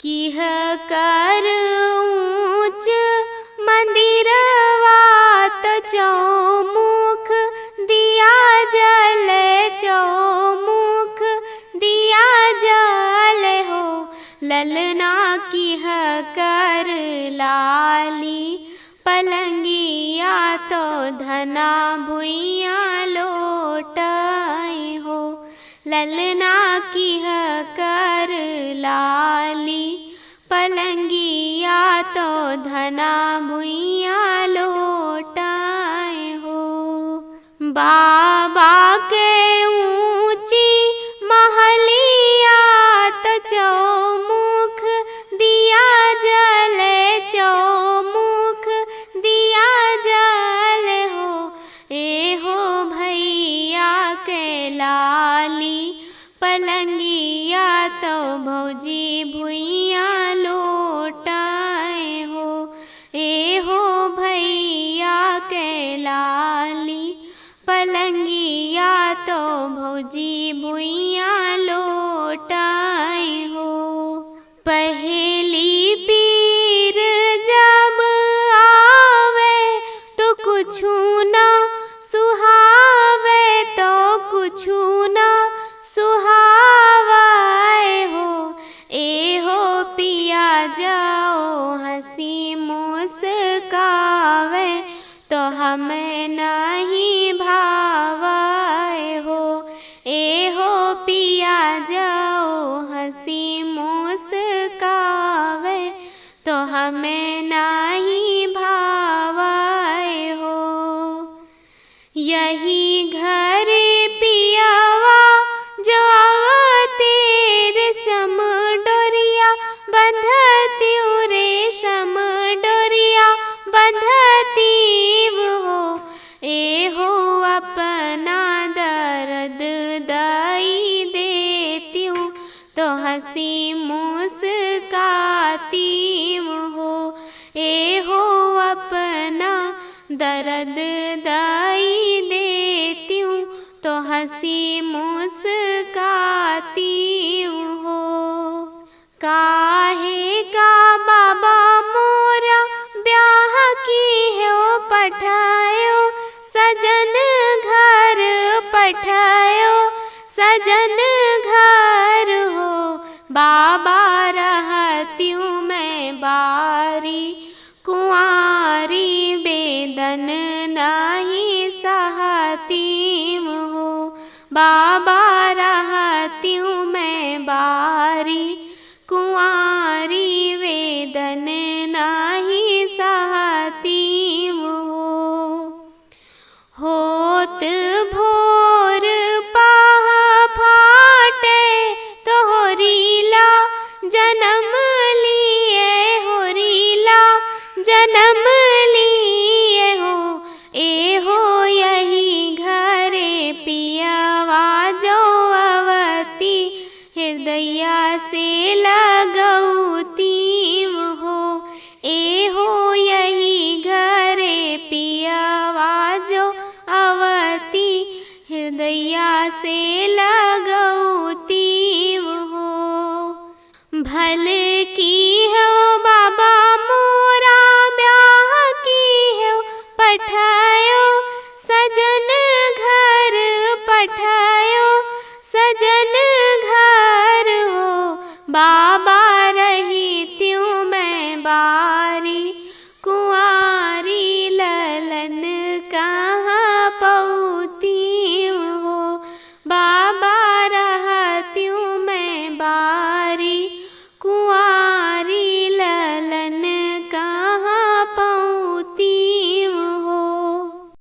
किह कर ऊंच मंदिरवा त चौमुख दिया जल, चौमुख दिया जल हो। ललना किह कर लाली पलंगिया तो धना भुइया लोटाई हो। ललना किह कर लाली पलंगिया तो धना भुइया लोटाए हो। बाबा के ऊंची महलिया त चौमुख दिया जल, चौमुख दिया जल हो। ए हो भैया के लाली पलंगिया तो भौजी भुइया लोटाए हो। ए हो भैया के लाली पलंगिया तो भौजी भुइया लोटाए हो। पहली पीर जब आवे तो कुछु ना सुहावे, तो कुछु ना सुहावे हो। ए हो पिया जाओ हंसी मुस्कावे तो हमें नहीं भावे हो। ए हो पिया जाओ हंसी मुस्कावे तो हमें नहीं भावे हो। यही घर पियावा जो तेरे सम डोरिया बंधती रेशम डोरिया बंधती हो। ए हो अपना दर्द दाई देती हूँ तो हंसी मुस्काती हो। ए हो अपना दर्द दाई देती हूँ तो हंसी मुस्काती हो। काहे का बाबा मोरा ब्याह की हो पठायो सजन घर, पठायो सजन घर हो। बाबा रहती हूँ मैं बारी कुंवारी बेदन नहीं सहती हो। बाबा रहती हूँ मैं बारी कुंवारी वेदन नहीं सहती हो। होत भोर पाह फाटे तो होरीला जन्म लिए, होरीला जन्म लिए हो। ए हो यही घरे पियावा जो अवती हृदया से लगौती हो। ए हो यही घरे पियावा जो अवती हृदया से लगौती हो। भल की हो